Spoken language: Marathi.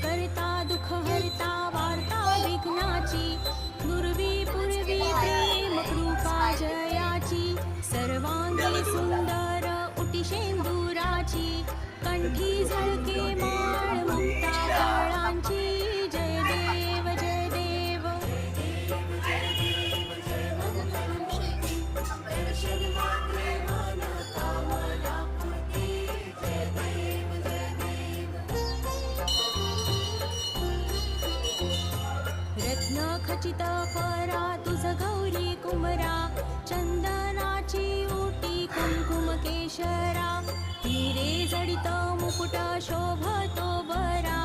करता दुःख हरता वार्ता विघ्नाची, दुर्वी पूर्वी प्रेम कृपा जयाची, सर्वांगी सुंदर उटी शेंदुराची, कंठी झळके माळ मुक्ता फळांची. जय देव जय देव. रत्न खचित खरा तुझ गौरी कुमरा, चंदनाची ओटी कुंकुम केशरा, हिरे जडित मुकुट शोभतो बरा,